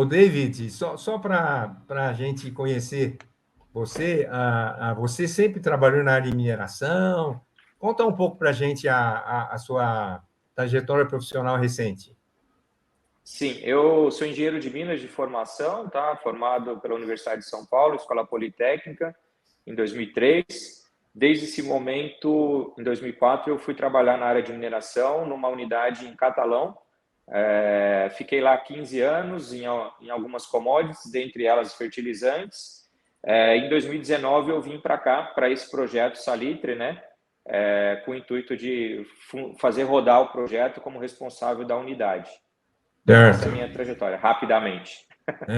ô David, só para a gente conhecer você, você sempre trabalhou na área de mineração. Conta um pouco para a gente a sua trajetória profissional recente. Sim, eu sou engenheiro de minas de formação, tá? Formado pela Universidade de São Paulo, Escola Politécnica, em 2003. Desde esse momento, em 2004, eu fui trabalhar na área de mineração, numa unidade em Catalão. Fiquei lá 15 anos em algumas commodities, dentre elas fertilizantes. Em 2019, eu vim para cá, para esse projeto Salitre, né? Com o intuito de fazer rodar o projeto como responsável da unidade. Essa é a Certo. minha trajetória, rapidamente.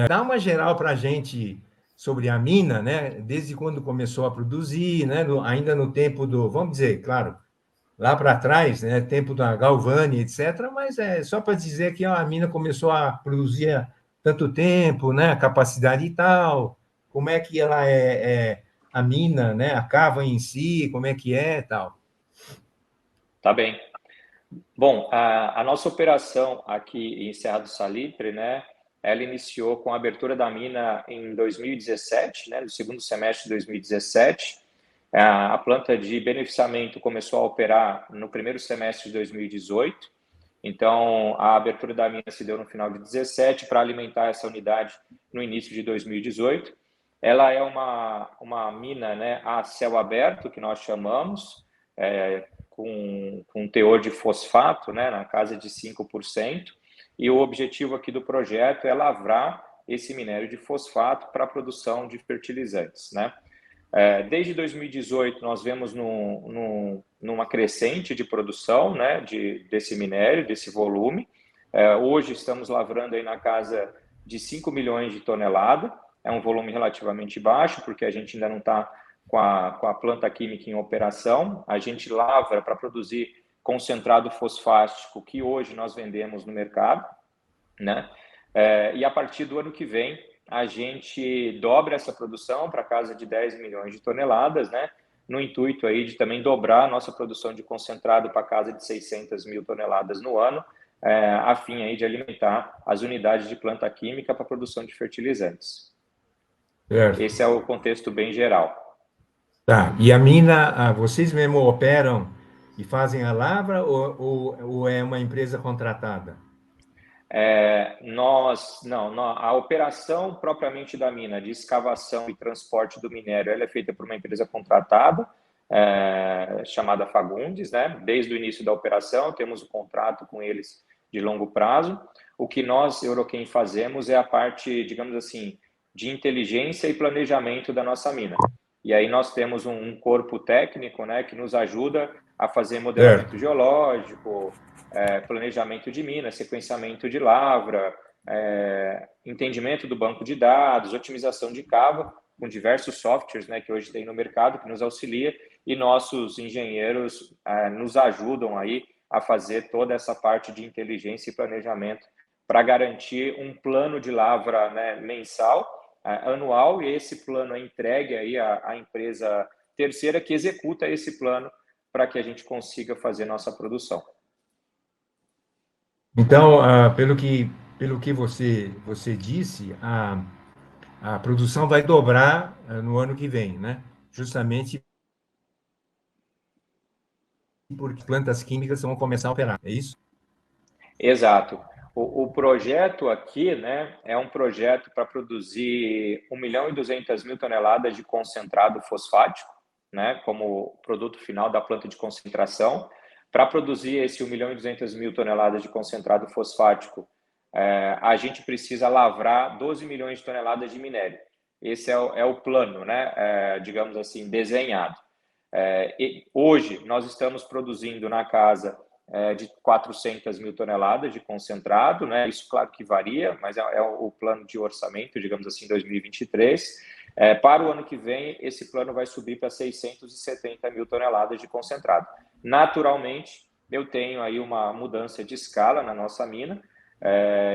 Dá uma geral para a gente sobre a mina, né? Desde quando começou a produzir, né? Ainda no tempo do, vamos dizer, claro, lá para trás, né? Tempo da Galvani, etc. Mas é só para dizer que a mina começou a produzir há tanto tempo, né? A capacidade e tal, como é que ela é a mina, né? A cava em si, como é que é, tal. Tá bem. Bom, a nossa operação aqui em Serra do Salitre, né? Ela iniciou com a abertura da mina em 2017, né? No segundo semestre de 2017. A planta de beneficiamento começou a operar no primeiro semestre de 2018. Então, a abertura da mina se deu no final de 2017 para alimentar essa unidade no início de 2018. Ela é uma mina, né, a céu aberto, que nós chamamos, com teor de fosfato, né, na casa de 5%. E o objetivo aqui do projeto é lavrar esse minério de fosfato para a produção de fertilizantes, né? Desde 2018, nós vemos numa crescente de produção, né, desse minério, desse volume. Hoje estamos lavrando aí na casa de 5 milhões de toneladas. É um volume relativamente baixo, porque a gente ainda não está com a planta química em operação. A gente lavra para produzir concentrado fosfático, que hoje nós vendemos no mercado, né? E a partir do ano que vem, a gente dobra essa produção para casa de 10 milhões de toneladas, né? No intuito aí de também dobrar a nossa produção de concentrado para casa de 600 mil toneladas no ano, a fim aí de alimentar as unidades de planta química para a produção de fertilizantes. Certo. Esse é o contexto bem geral. Tá. E a mina, vocês mesmo operam e fazem a lavra ou é uma empresa contratada? A operação propriamente da mina, de escavação e transporte do minério, ela é feita por uma empresa contratada, chamada Fagundes, né? Desde o início da operação, temos um contrato com eles de longo prazo. O que nós, Euroquem, fazemos é a parte, digamos assim, de inteligência e planejamento da nossa mina. E aí nós temos um corpo técnico, né, que nos ajuda a fazer modelamento geológico, planejamento de mina, sequenciamento de lavra, entendimento do banco de dados, otimização de cava, com diversos softwares, né, que hoje tem no mercado, que nos auxilia, e nossos engenheiros nos ajudam aí a fazer toda essa parte de inteligência e planejamento para garantir um plano de lavra, né, mensal, anual, e esse plano é entregue aí à empresa terceira que executa esse plano para que a gente consiga fazer nossa produção. Então, pelo que você disse, a produção vai dobrar no ano que vem, né? Justamente porque plantas químicas vão começar a operar, é isso? Exato. O projeto aqui, né, é um projeto para produzir 1.200.000 toneladas de concentrado fosfático, né, como produto final da planta de concentração. Para produzir esse 1.200.000 toneladas de concentrado fosfático, a gente precisa lavrar 12 milhões de toneladas de minério. Esse é o plano, né, digamos assim, desenhado. Hoje, nós estamos produzindo na casa de 400 mil toneladas de concentrado, né? Isso, claro que varia, mas é o plano de orçamento, digamos assim, 2023. Para o ano que vem, esse plano vai subir para 670 mil toneladas de concentrado. Naturalmente, eu tenho aí uma mudança de escala na nossa mina,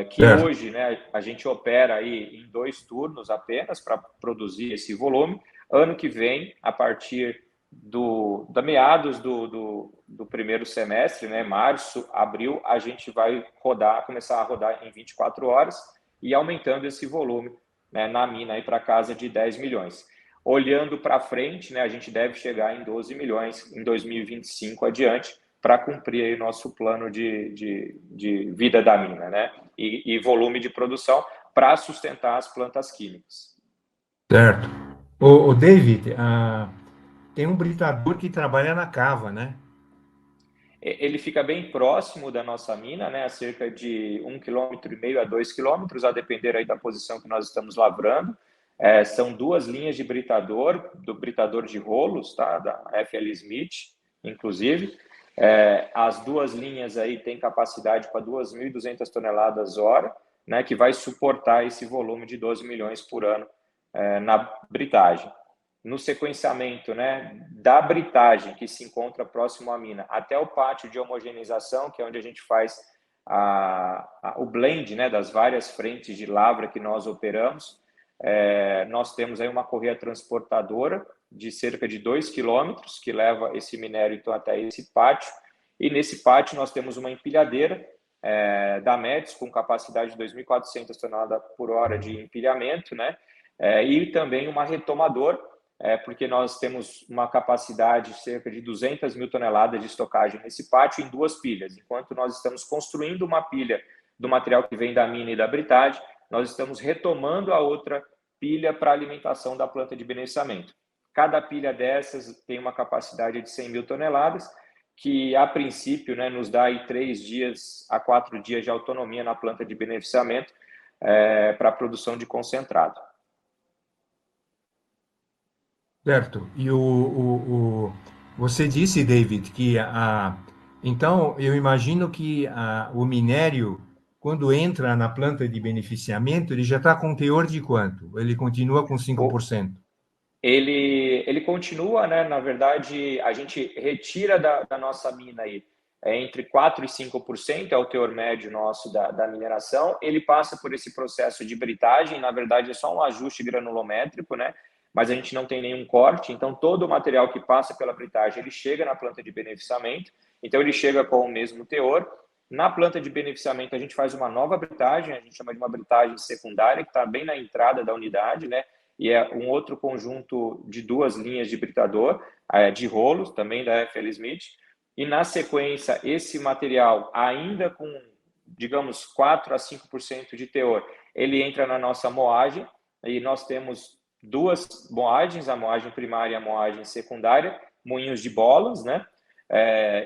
que hoje, né, a gente opera aí em 2 turnos apenas para produzir esse volume. Ano que vem, a partir da meados do primeiro semestre, né, março, abril, a gente vai começar a rodar em 24 horas, e aumentando esse volume, né, na mina para casa de 10 milhões. Olhando para frente, né, a gente deve chegar em 12 milhões em 2025 adiante, para cumprir aí o nosso plano de vida da mina, né, e volume de produção para sustentar as plantas químicas. Certo. O David, tem um britador que trabalha na cava, né? Ele fica bem próximo da nossa mina, né, a cerca de 1,5 km a 2 km, a depender aí da posição que nós estamos lavrando. São 2 linhas de britador, do britador de rolos, tá, da FL Smith, inclusive. As 2 linhas aí têm capacidade para 2.200 toneladas hora, né, que vai suportar esse volume de 12 milhões por ano na britagem. No sequenciamento, né, da britagem que se encontra próximo à mina até o pátio de homogeneização, que é onde a gente faz o blend, né, das várias frentes de lavra que nós operamos, nós temos aí uma correia transportadora de cerca de 2 quilômetros que leva esse minério então até esse pátio, e nesse pátio nós temos uma empilhadeira da Metso com capacidade de 2.400 toneladas por hora de empilhamento, né, e também uma retomadora, porque nós temos uma capacidade de cerca de 200 mil toneladas de estocagem nesse pátio em 2 pilhas. Enquanto nós estamos construindo uma pilha do material que vem da mina e da britagem, nós estamos retomando a outra pilha para alimentação da planta de beneficiamento. Cada pilha dessas tem uma capacidade de 100 mil toneladas, que a princípio, né, nos dá aí 3 dias a 4 dias de autonomia na planta de beneficiamento para a produção de concentrado. Certo. E você disse, David, que então eu imagino que o minério, quando entra na planta de beneficiamento, ele já está com teor de quanto? Ele continua com 5%? Ele continua, né? Na verdade, a gente retira da nossa mina aí entre 4% e 5%, é o teor médio nosso da mineração. Ele passa por esse processo de britagem, na verdade é só um ajuste granulométrico, né? Mas a gente não tem nenhum corte, então todo o material que passa pela britagem, ele chega na planta de beneficiamento, então ele chega com o mesmo teor. Na planta de beneficiamento, a gente faz uma nova britagem, a gente chama de uma britagem secundária, que está bem na entrada da unidade, né? E é um outro conjunto de 2 linhas de britador, de rolos, também da FL Smith. E na sequência, esse material, ainda com, digamos, 4% a 5% de teor, ele entra na nossa moagem, e nós temos 2 moagens, a moagem primária e a moagem secundária, moinhos de bolas, né?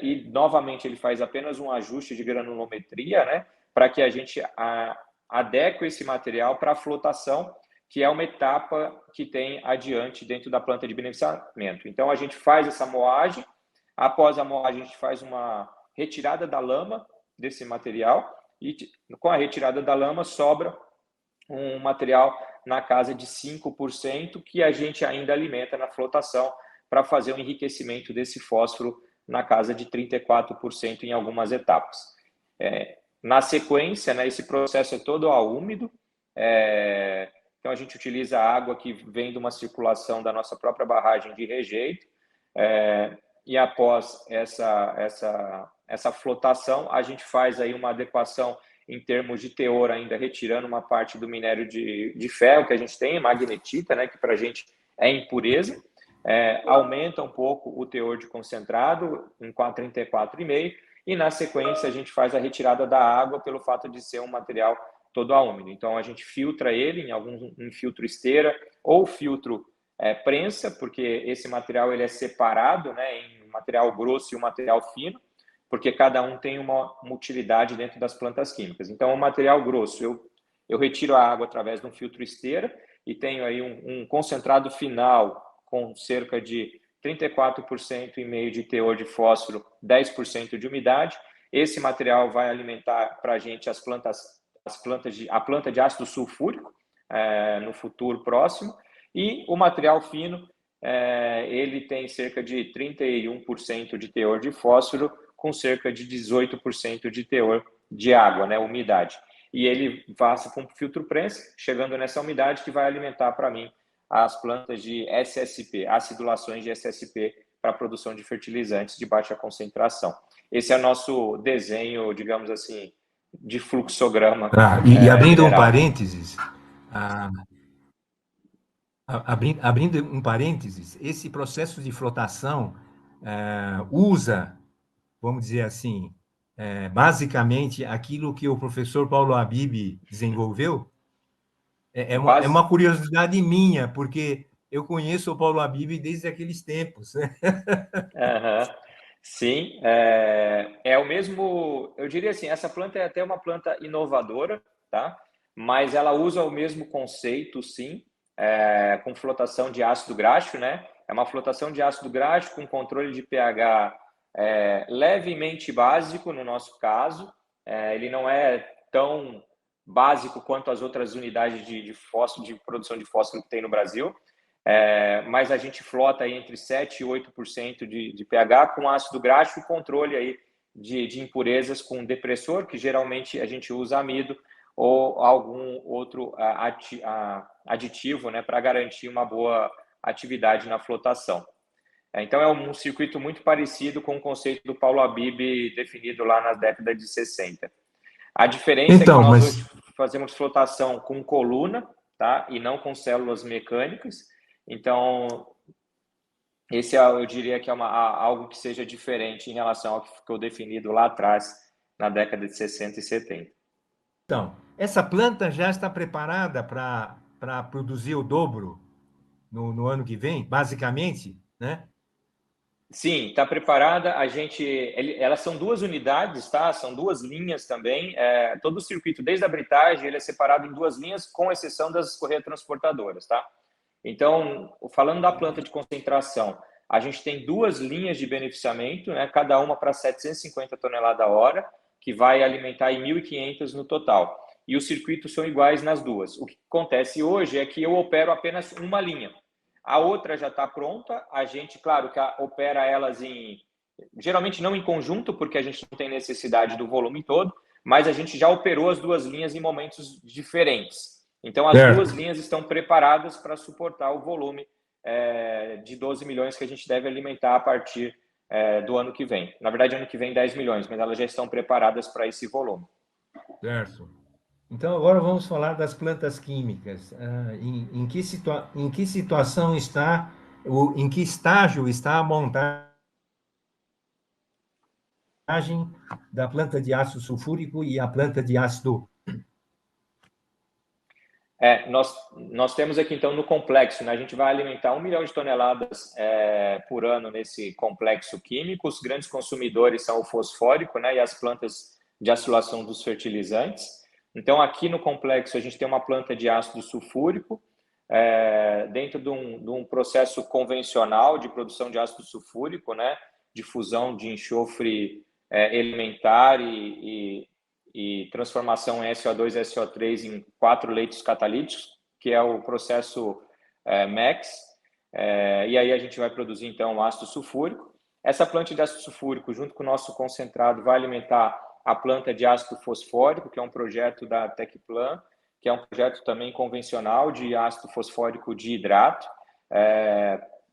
E novamente ele faz apenas um ajuste de granulometria, né? Para que a gente adeque esse material para a flotação, que é uma etapa que tem adiante dentro da planta de beneficiamento. Então, a gente faz essa moagem, após a moagem, a gente faz uma retirada da lama desse material, e com a retirada da lama, sobra um material na casa de 5%, que a gente ainda alimenta na flotação para fazer o enriquecimento desse fósforo na casa de 34% em algumas etapas. Na sequência, né, esse processo é todo a úmido, então a gente utiliza a água que vem de uma circulação da nossa própria barragem de rejeito, e após essa flotação, a gente faz aí uma adequação em termos de teor, ainda retirando uma parte do minério de ferro que a gente tem, magnetita, né, que para a gente é impureza, aumenta um pouco o teor de concentrado em 34,5%, e na sequência a gente faz a retirada da água pelo fato de ser um material todo a úmido. Então a gente filtra ele em filtro esteira ou filtro prensa, porque esse material ele é separado, né, em material grosso e um material fino, porque cada um tem uma utilidade dentro das plantas químicas. Então, o material grosso, eu retiro a água através de um filtro esteira e tenho aí um concentrado final com cerca de 34,5% de teor de fósforo, 10% de umidade. Esse material vai alimentar para a gente a planta de ácido sulfúrico no futuro próximo. E o material fino, ele tem cerca de 31% de teor de fósforo, com cerca de 18% de teor de água, né, umidade. E ele passa com filtro prensa, chegando nessa umidade que vai alimentar para mim as plantas de SSP, acidulações de SSP para a produção de fertilizantes de baixa concentração. Esse é o nosso desenho, digamos assim, de fluxograma E abrindo um mineral. parênteses, ah, abrindo um parênteses, esse processo de flotação usa, vamos dizer assim, basicamente aquilo que o professor Paulo Habib desenvolveu. É Base, uma curiosidade minha, porque eu conheço o Paulo Habib desde aqueles tempos, né? Aham. Sim, é o mesmo. Eu diria assim, essa planta é até uma planta inovadora, tá? Mas ela usa o mesmo conceito, sim, com flotação de ácido graxo, né? É uma flotação de ácido graxo com controle de pH levemente básico, no nosso caso. Ele não é tão básico quanto as outras unidades de fósforo, de produção de fósforo que tem no Brasil. Mas a gente flota aí entre 7% e 8% de pH com ácido graxo e controle aí de impurezas com depressor, que geralmente a gente usa amido ou algum outro aditivo, né, para garantir uma boa atividade na flotação. Então é um circuito muito parecido com o conceito do Paulo Habib definido lá na década de 60. A diferença é que Então, nós hoje mas fazemos flotação com coluna, tá? E não com células mecânicas. Então, esse eu diria que é algo que seja diferente em relação ao que ficou definido lá atrás, na década de 60 e 70. então, essa planta já está preparada para produzir o dobro no ano que vem, basicamente, né? Sim, está preparada. Elas são duas unidades, tá? São duas linhas também. Todo o circuito, desde a britagem, ele é separado em duas linhas, com exceção das correias transportadoras, tá? Então, falando da planta de concentração, a gente tem duas linhas de beneficiamento, né? Cada uma para 750 toneladas a hora, que vai alimentar em 1.500 no total. E os circuitos são iguais nas duas. O que acontece hoje é que eu opero apenas uma linha. A outra já está pronta. A gente, claro, que opera elas geralmente não em conjunto, porque a gente não tem necessidade do volume todo, mas a gente já operou as duas linhas em momentos diferentes. Então, as duas Certo. linhas estão preparadas para suportar o volume de 12 milhões que a gente deve alimentar a partir do ano que vem. Na verdade, ano que vem 10 milhões, mas elas já estão preparadas para esse volume. Certo. Então, agora vamos falar das plantas químicas. Em que situação está, em que estágio está a montagem da planta de ácido sulfúrico e a planta de ácido? Nós temos aqui, então, no complexo, né, a gente vai alimentar 1 milhão de toneladas por ano nesse complexo químico. Os grandes consumidores são o fosfórico, né, e as plantas de acilação dos fertilizantes. Então, aqui no complexo, a gente tem uma planta de ácido sulfúrico, dentro de um processo convencional de produção de ácido sulfúrico, né, de fusão de enxofre elementar e transformação em SO2 e SO3 em 4 leitos catalíticos, que é o processo MEX. E aí a gente vai produzir, então, o ácido sulfúrico. Essa planta de ácido sulfúrico, junto com o nosso concentrado, vai alimentar a planta de ácido fosfórico, que é um projeto da Tecplan, que é um projeto também convencional de ácido fosfórico de hidrato.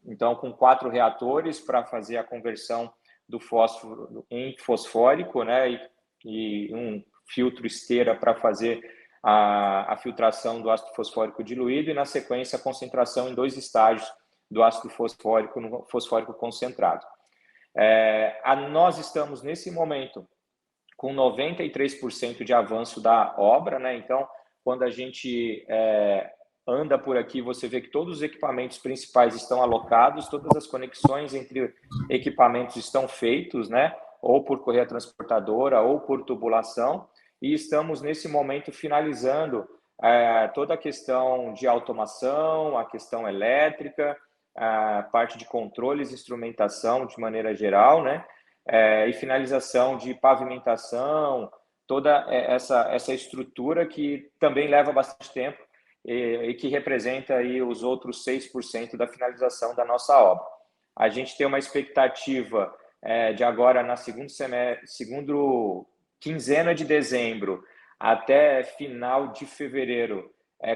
Então, com 4 reatores para fazer a conversão do fósforo em fosfórico, né, e um filtro esteira para fazer a filtração do ácido fosfórico diluído e, na sequência, a concentração em 2 estágios do ácido fosfórico no fosfórico concentrado. Nós estamos, nesse momento, com 93% de avanço da obra, né? Então, quando a gente anda por aqui, você vê que todos os equipamentos principais estão alocados, todas as conexões entre equipamentos estão feitos, né? Ou por correia transportadora ou por tubulação, e estamos nesse momento finalizando toda a questão de automação, a questão elétrica, a parte de controles, instrumentação de maneira geral, né? E finalização de pavimentação, toda essa estrutura que também leva bastante tempo e que representa aí os outros 6% da finalização da nossa obra. A gente tem uma expectativa de agora, na segundo quinzena de dezembro até final de fevereiro,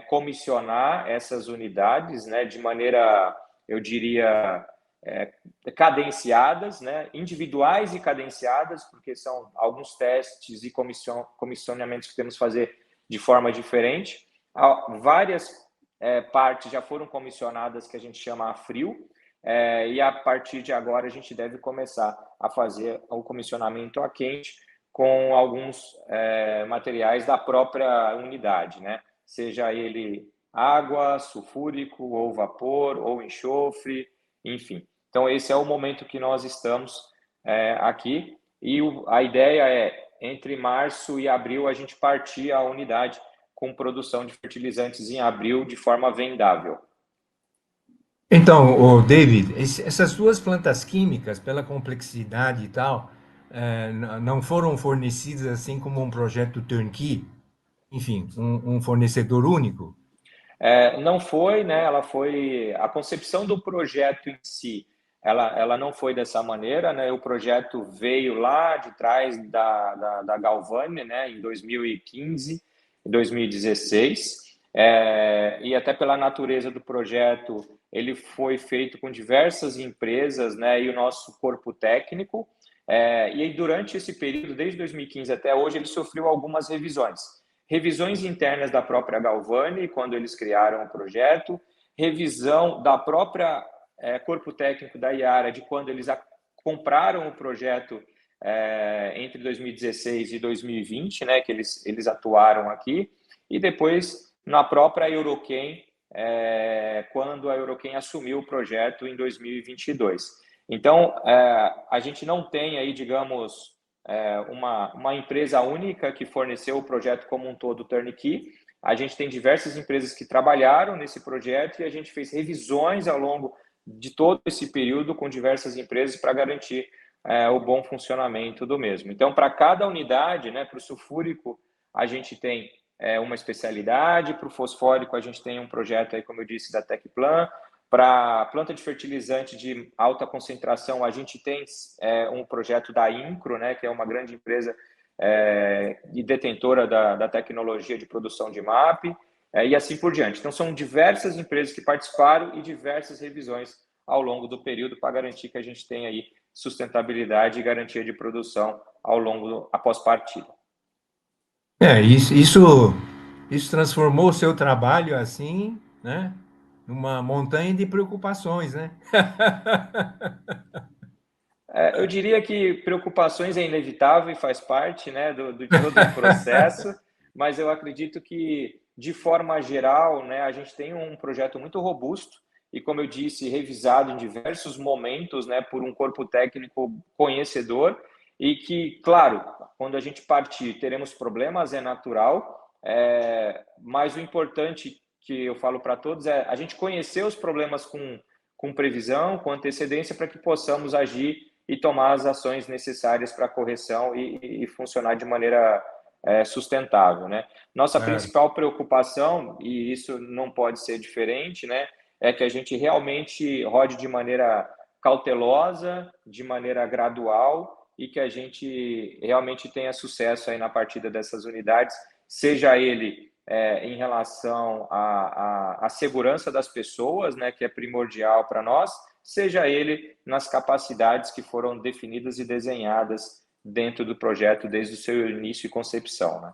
comissionar essas unidades, né, de maneira, eu diria, cadenciadas, né, individuais e cadenciadas, porque são alguns testes e comissionamentos que temos que fazer de forma diferente. Várias partes já foram comissionadas, que a gente chama a frio, e a partir de agora a gente deve começar a fazer o comissionamento a quente com alguns materiais da própria unidade, né? Seja ele água, sulfúrico, ou vapor, ou enxofre, enfim. Então, esse é o momento que nós estamos aqui, e a ideia é, entre março e abril, a gente partir a unidade com produção de fertilizantes em abril de forma vendável. Então, o David, essas duas plantas químicas, pela complexidade e tal, não foram fornecidas assim como um projeto turnkey, enfim, um fornecedor único? Não foi, né? Ela foi a concepção do projeto em si. Ela não foi dessa maneira, né? O projeto veio lá de trás da Galvani, né? Em 2015, 2016, e até pela natureza do projeto, ele foi feito com diversas empresas, né? E o nosso corpo técnico. E aí, durante esse período, desde 2015 até hoje, ele sofreu algumas revisões internas da própria Galvani, quando eles criaram o projeto, revisão da própria corpo técnico da Iara, de quando eles compraram o projeto entre 2016 e 2020, né, que eles atuaram aqui, e depois na própria Eurochem, quando a Eurochem assumiu o projeto em 2022. Então, a gente não tem aí, digamos, uma empresa única que forneceu o projeto como um todo turnkey. A gente tem diversas empresas que trabalharam nesse projeto e a gente fez revisões ao longo de todo esse período com diversas empresas para garantir o bom funcionamento do mesmo. Então, para cada unidade, né, para o sulfúrico, a gente tem uma especialidade, para o fosfórico, a gente tem um projeto, aí, como eu disse, da Tecplan. Para a planta de fertilizante de alta concentração, a gente tem um projeto da Incro, né, que é uma grande empresa e detentora da tecnologia de produção de MAP, e assim por diante. Então, são diversas empresas que participaram e diversas revisões ao longo do período para garantir que a gente tenha aí sustentabilidade e garantia de produção após partida. Isso transformou o seu trabalho assim, né? Numa montanha de preocupações, né? Eu diria que preocupações é inevitável e faz parte, né, de todo o processo, mas eu acredito que, de forma geral, né, a gente tem um projeto muito robusto e, como eu disse, revisado em diversos momentos, né, por um corpo técnico conhecedor e que, claro, quando a gente partir, teremos problemas, é natural, mas o importante que eu falo para todos é a gente conhecer os problemas com previsão, com antecedência, para que possamos agir e tomar as ações necessárias para a correção e funcionar de maneira sustentável, né? Nossa principal preocupação, e isso não pode ser diferente, né, é que a gente realmente rode de maneira cautelosa, de maneira gradual, e que a gente realmente tenha sucesso aí na partida dessas unidades, seja ele em relação à segurança das pessoas, né, que é primordial para nós, seja ele nas capacidades que foram definidas e desenhadas dentro do projeto desde o seu início e concepção, né?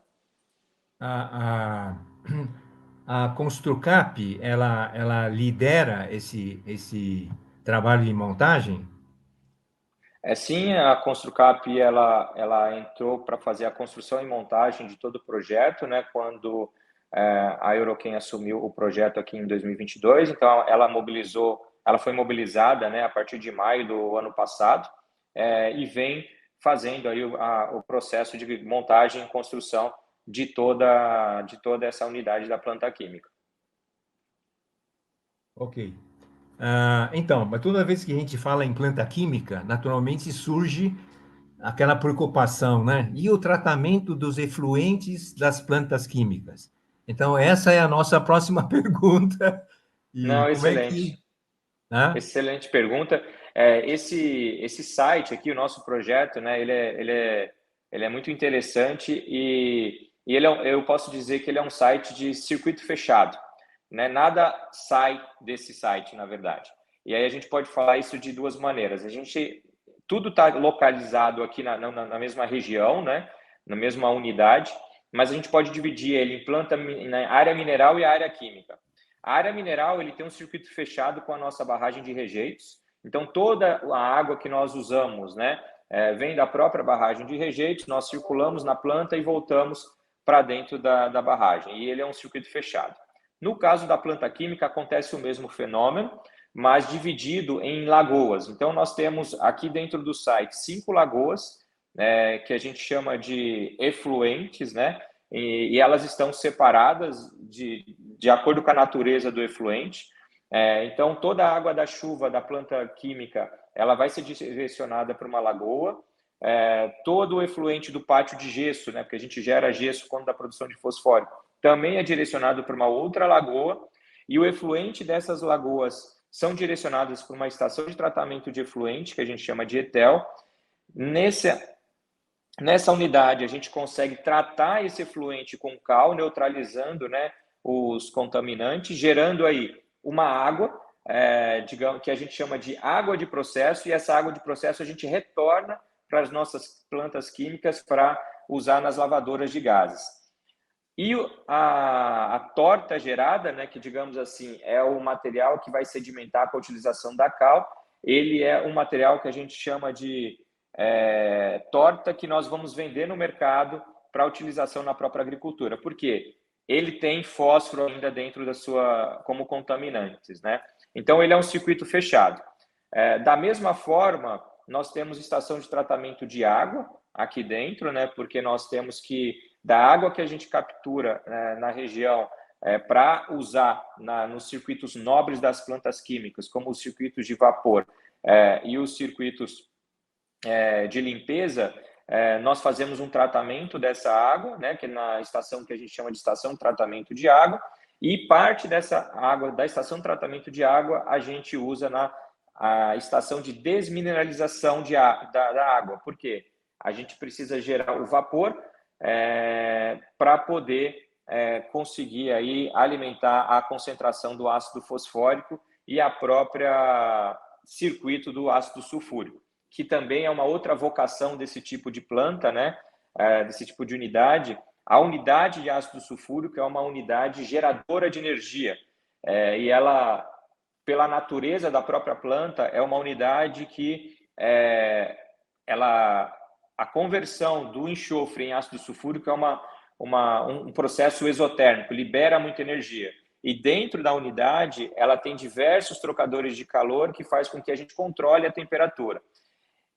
A Construcap, ela lidera esse trabalho de montagem? Sim, a Construcap ela entrou para fazer a construção e montagem de todo o projeto, né? Quando a Eurochem assumiu o projeto aqui em 2022, então ela foi mobilizada, né, a partir de maio do ano passado, e vem fazendo aí o processo de montagem e construção de toda essa unidade da planta química. Ok. Então, mas toda vez que a gente fala em planta química, naturalmente surge aquela preocupação, né? E o tratamento dos efluentes das plantas químicas? Então, essa é a nossa próxima pergunta. E Não, como é excelente. que... Né? Excelente pergunta. Esse site aqui, o nosso projeto, né, ele é muito interessante e eu posso dizer que ele é um site de circuito fechado, né? Nada sai desse site, na verdade. E aí a gente pode falar isso de duas maneiras. Tudo está localizado aqui na mesma região, né? Na mesma unidade, mas a gente pode dividir ele em planta, na área mineral e área química. A área mineral, ele tem um circuito fechado com a nossa barragem de rejeitos. Então, toda a água que nós usamos, né, vem da própria barragem de rejeitos, nós circulamos na planta e voltamos para dentro da barragem. E ele é um circuito fechado. No caso da planta química, acontece o mesmo fenômeno, mas dividido em lagoas. Então, nós temos aqui dentro do site 5 lagoas, que a gente chama de efluentes, né? E elas estão separadas de acordo com a natureza do efluente. Então, toda a água da chuva da planta química, ela vai ser direcionada para uma lagoa. Todo o efluente do pátio de gesso, né? Porque a gente gera gesso quando da produção de fosfórico, também é direcionado para uma outra lagoa. E o efluente dessas lagoas são direcionados para uma estação de tratamento de efluente, que a gente chama de ETEL. Nessa unidade, a gente consegue tratar esse efluente com cal, neutralizando, né, os contaminantes, gerando aí uma água, digamos, que a gente chama de água de processo, e essa água de processo a gente retorna para as nossas plantas químicas para usar nas lavadoras de gases. E a torta gerada, né, que digamos assim, é o material que vai sedimentar com a utilização da cal, ele é um material que a gente chama de torta que nós vamos vender no mercado para utilização na própria agricultura. Por quê? Ele tem fósforo ainda dentro da sua, como contaminantes, né? Então, ele é um circuito fechado. Da mesma forma, nós temos estação de tratamento de água aqui dentro, né? Porque nós temos que, da água que a gente captura na região, para usar nos circuitos nobres das plantas químicas, como os circuitos de vapor e os circuitos de limpeza, nós fazemos um tratamento dessa água, né, que é na estação que a gente chama de estação de tratamento de água, e parte dessa água da estação de tratamento de água a gente usa na estação de desmineralização da água. Por quê? A gente precisa gerar o vapor para poder conseguir aí alimentar a concentração do ácido fosfórico e a própria circuito do ácido sulfúrico, que também é uma outra vocação desse tipo de planta, né? Desse tipo de unidade. A unidade de ácido sulfúrico é uma unidade geradora de energia, e ela, pela natureza da própria planta, é uma unidade que a conversão do enxofre em ácido sulfúrico é um processo exotérmico, libera muita energia. E dentro da unidade, ela tem diversos trocadores de calor que faz com que a gente controle a temperatura.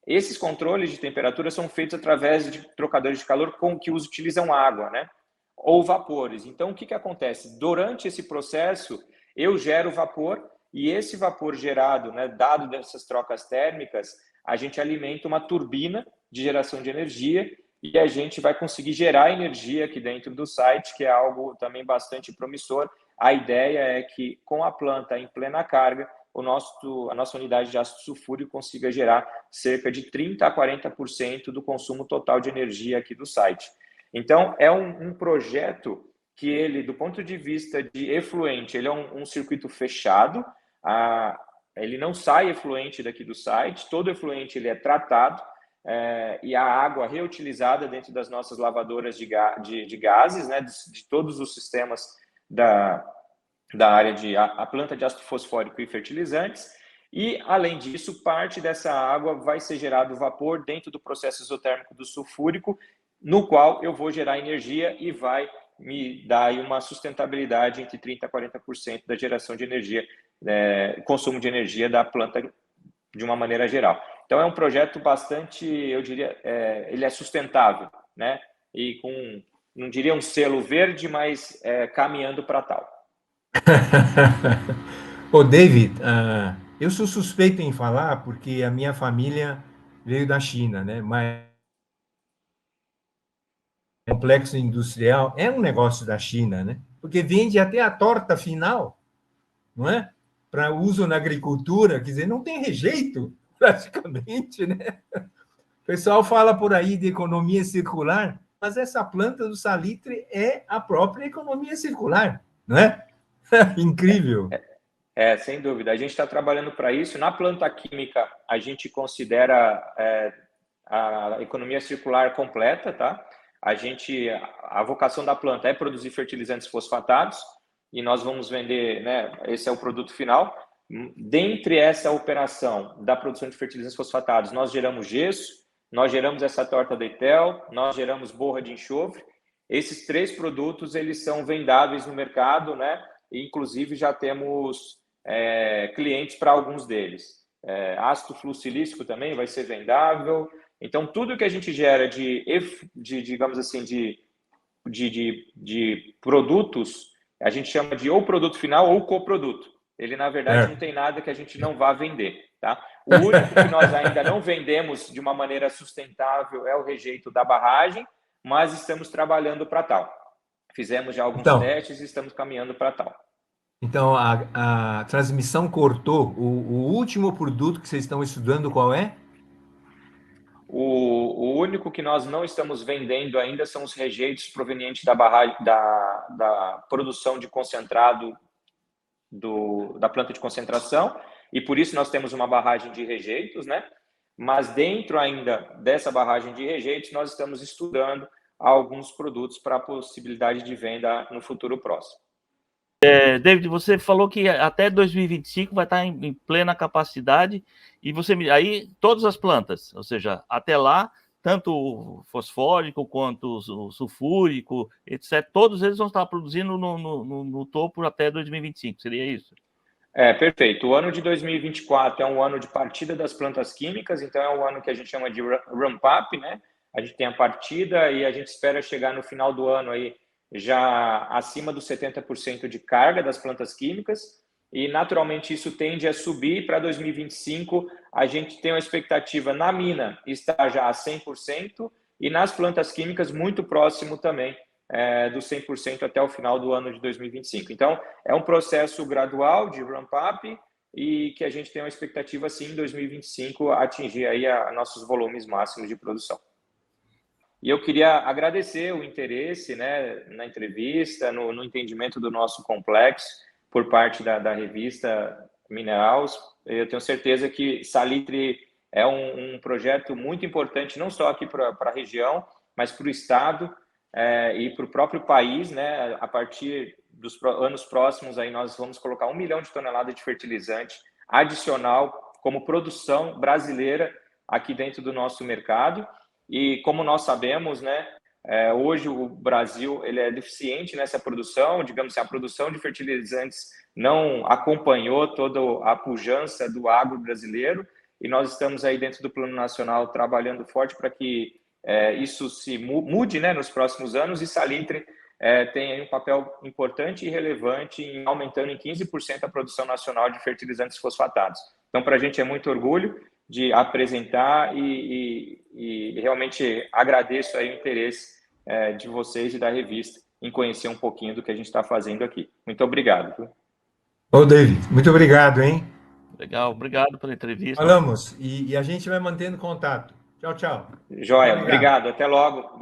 Esses controles de temperatura são feitos através de trocadores de calor que utilizam água, né? Ou vapores. Então, o que acontece? Durante esse processo, eu gero vapor, e esse vapor gerado, né, dado dessas trocas térmicas, a gente alimenta uma turbina de geração de energia, e a gente vai conseguir gerar energia aqui dentro do site, que é algo também bastante promissor. A ideia é que, com a planta em plena carga, a nossa unidade de ácido sulfúrico consiga gerar cerca de 30% a 40% do consumo total de energia aqui do site. Então, é um projeto que ele, do ponto de vista de efluente, ele é um circuito fechado, ele não sai efluente daqui do site, todo efluente ele é tratado, e a água reutilizada dentro das nossas lavadoras de gases, né, de todos os sistemas da área a planta de ácido fosfórico e fertilizantes, e, além disso, parte dessa água vai ser gerado vapor dentro do processo exotérmico do sulfúrico, no qual eu vou gerar energia e vai me dar aí uma sustentabilidade entre 30% a 40% da geração de energia, consumo de energia da planta de uma maneira geral. Então, é um projeto bastante, eu diria, ele é sustentável, né? E com, não diria um selo verde, mas caminhando para tal. Ô, David, eu sou suspeito em falar porque a minha família veio da China, né? Mas o complexo industrial é um negócio da China, né? Porque vende até a torta final, não é? Para uso na agricultura, quer dizer, não tem rejeito, praticamente, né? O pessoal fala por aí de economia circular, mas essa planta do salitre é a própria economia circular, não é? Incrível. Sem dúvida. A gente está trabalhando para isso. Na planta química, a gente considera a economia circular completa, tá? A vocação da planta é produzir fertilizantes fosfatados e nós vamos vender, né? Esse é o produto final. Dentre essa operação da produção de fertilizantes fosfatados, nós geramos gesso, nós geramos essa torta de Etel, nós geramos borra de enxofre. Esses 3 produtos, eles são vendáveis no mercado, né? E, inclusive, já temos clientes para alguns deles. Ácido fluosilícico também vai ser vendável. Então, tudo que a gente gera digamos assim, de produtos, a gente chama de ou produto final ou coproduto. Ele, na verdade, não tem nada que a gente não vá vender, tá? O único que nós ainda não vendemos de uma maneira sustentável é o rejeito da barragem, mas estamos trabalhando para tal. Fizemos já alguns testes e estamos caminhando para tal. Então, a transmissão cortou. O último produto que vocês estão estudando, qual é? O único que nós não estamos vendendo ainda são os rejeitos provenientes da barragem, da produção de concentrado da planta de concentração, e por isso nós temos uma barragem de rejeitos, né? Mas dentro ainda dessa barragem de rejeitos, nós estamos estudando alguns produtos para a possibilidade de venda no futuro próximo. David, você falou que até 2025 vai estar em plena capacidade, e aí todas as plantas, ou seja, até lá, tanto o fosfórico quanto o sulfúrico, etc., todos eles vão estar produzindo no topo até 2025, seria isso? Perfeito. O ano de 2024 é um ano de partida das plantas químicas, então é um ano que a gente chama de ramp-up, né? A gente tem a partida e a gente espera chegar no final do ano aí já acima dos 70% de carga das plantas químicas, e naturalmente isso tende a subir. Para 2025, a gente tem uma expectativa na mina estar já a 100%, e nas plantas químicas muito próximo também do 100% até o final do ano de 2025. Então, é um processo gradual de ramp-up e que a gente tem uma expectativa, sim, em 2025, atingir aí nossos volumes máximos de produção. E eu queria agradecer o interesse, né, na entrevista, no entendimento do nosso complexo por parte da revista Minerals. Eu tenho certeza que Salitre é um projeto muito importante, não só aqui para a região, mas para o estado e para o próprio país, né? A partir dos anos próximos, aí nós vamos colocar 1 milhão de toneladas de fertilizante adicional como produção brasileira aqui dentro do nosso mercado. E como nós sabemos, né, hoje o Brasil ele é deficiente nessa produção, digamos assim, a produção de fertilizantes não acompanhou toda a pujança do agro brasileiro, e nós estamos aí dentro do Plano Nacional trabalhando forte para que isso se mude, né, nos próximos anos, e Salitre tem aí um papel importante e relevante em aumentando em 15% a produção nacional de fertilizantes fosfatados. Então, para a gente é muito orgulho de apresentar e realmente agradeço aí o interesse de vocês e da revista em conhecer um pouquinho do que a gente está fazendo aqui. Muito obrigado. Ô, David, muito obrigado, hein? Legal, obrigado pela entrevista. Falamos, e a gente vai mantendo contato. Tchau, tchau. Joia, obrigado. Até logo.